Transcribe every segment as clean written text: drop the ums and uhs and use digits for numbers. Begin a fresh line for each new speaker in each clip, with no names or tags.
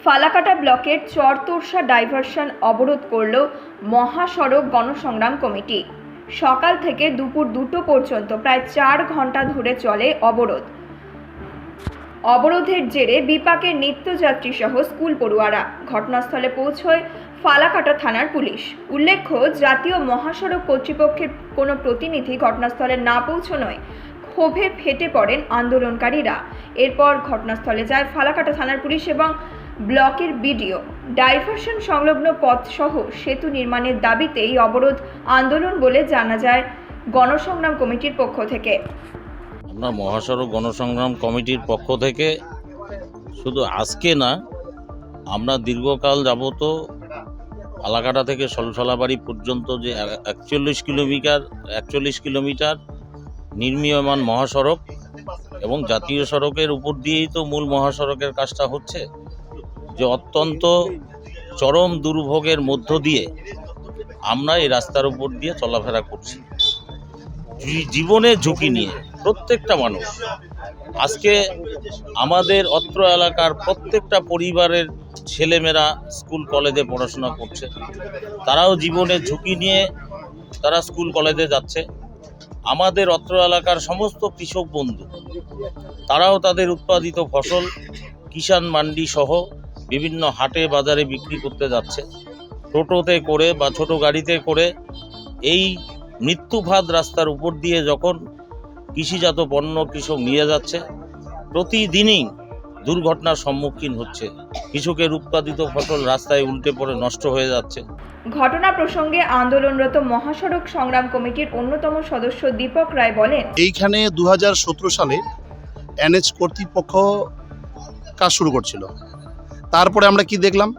ফালাকাটা ব্লকের চরতোরসা ডাইভারশন অবরোধ করল মহাসড়ক গণসংগ্রাম কমিটি। সকাল থেকে দুপুর 2টো পর্যন্ত প্রায় 4 ঘন্টা ধরে চলে অবরোধের জেরে বিপাকের নিত্যযাত্রী সহ স্কুল পড়ুয়ারা। ঘটনাস্থলে পৌঁছয় ফালাকাটা থানার পুলিশ। উল্লেখ্য, জাতীয় মহাসড়ক কর্তৃপক্ষের কোনো প্রতিনিধি ঘটনাস্থলে না পৌঁছানোয় ক্ষোভে ফেটে পড়েন আন্দোলনকারীরা। এরপর ঘটনাস্থলে যায় ফালাকাটা থানার পুলিশ এবং ব্লকের বিডিও। ডাইভারশন সংলগ্ন পথ সহ সেতু নির্মাণের দাবিতে এই অবরোধ আন্দোলন বলে জানা যায় গণসংগ্রাম কমিটির পক্ষ থেকে।
আমরা মহাসড়ক গণসংগ্রাম কমিটির পক্ষ থেকে শুধু আজকে না, আমরা দীর্ঘকাল যাবত ফালাকাটা থেকে সলসলাবাড়ি পর্যন্ত যে 41 কিলোমিটার নির্মীয়মান মহাসড়ক এবং জাতীয় সড়কের উপর দিয়েই তো মূল মহাসড়কের কাজটা হচ্ছে, যে অত্যন্ত চরম দুর্ভোগের মধ্য দিয়ে আমরা এই রাস্তার উপর দিয়ে চলাফেরা করছি, জীবনের ঝুঁকি নিয়ে। প্রত্যেকটা মানুষ আজকে আমাদের অত্র এলাকার প্রত্যেকটা পরিবারের ছেলেমেয়েরা স্কুল কলেজে পড়াশোনা করছে, তারাও জীবনের ঝুঁকি নিয়ে তারা স্কুল কলেজে যাচ্ছে। আমাদের অত্র এলাকার সমস্ত কৃষক বন্ধু তারাও তাদের উৎপাদিত ফসল কিষাণ মান্ডি সহ বিভিন্ন হাটে বাজারে বিক্রি করতে যাচ্ছে, টোটোতে করে বা ছোট গাড়িতে করে। এই মৃত্যুফাদ রাস্তার উপর দিয়ে যখন কৃষিজাত পণ্য কৃষক নিয়ে যাচ্ছে, প্রতিদিনই দুর্ঘটনার সম্মুখীন হচ্ছে। কৃষকের উৎপাদিত ফসল রাস্তায় উল্টে পড়ে নষ্ট হয়ে যাচ্ছে।
ঘটনা প্রসঙ্গে আন্দোলনরত মহাসড়ক সংগ্রাম কমিটির অন্যতম সদস্য দীপক রায় বলেন,
এইখানে 2017 সালে এনএচ কর্তৃপক্ষ কাজ শুরু করছিল। তারপরে আমরা কি দেখলাম,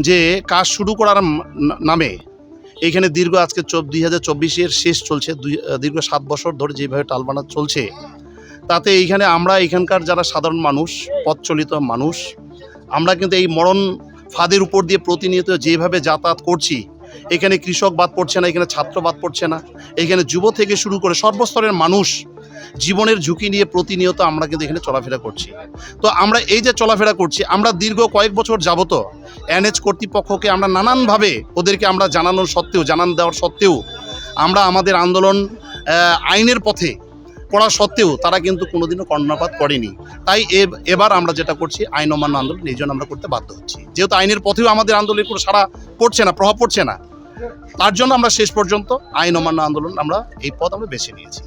যে কাজ শুরু করার নামে এইখানে দীর্ঘ আজকে 2024-এর শেষ চলছে, দীর্ঘ 7 বছর ধরে যেভাবে টালবানা চলছে, তাতে এইখানে আমরা এখানকার যারা সাধারণ মানুষ, পথ চলিত মানুষ, আমরা কিন্তু এই মরণ ফাঁদের উপর দিয়ে প্রতিনিয়ত যেভাবে যাতায়াত করছি, এখানে কৃষক বাদ পড়ছে না, এখানে ছাত্র বাদ পড়ছে না, এখানে যুব থেকে শুরু করে সর্বস্তরের মানুষ জীবনের ঝুঁকি নিয়ে প্রতিনিয়ত আমরা কিন্তু এখানে চলাফেরা করছি। তো আমরা এই যে চলাফেরা করছি, আমরা দীর্ঘ কয়েক বছর যাবত এনএচ কর্তৃপক্ষকে আমরা নানানভাবে ওদেরকে আমরা জানান দেওয়ার সত্ত্বেও আমরা আমাদের আন্দোলন আইনের পথে করা সত্ত্বেও তারা কিন্তু কোনোদিনও কর্ণপাত করেনি। তাই এবার আমরা যেটা করছি, আইন অমান্য আন্দোলন এই জন্য আমরা করতে বাধ্য হচ্ছি। যেহেতু আইনের পথেও আমাদের আন্দোলনের কোনো সাড়া পড়ছে না, প্রভাব পড়ছে না, তার জন্য আমরা শেষ পর্যন্ত আইন অমান্য আন্দোলন আমরা এই পথ আমরা বেছে নিয়েছি।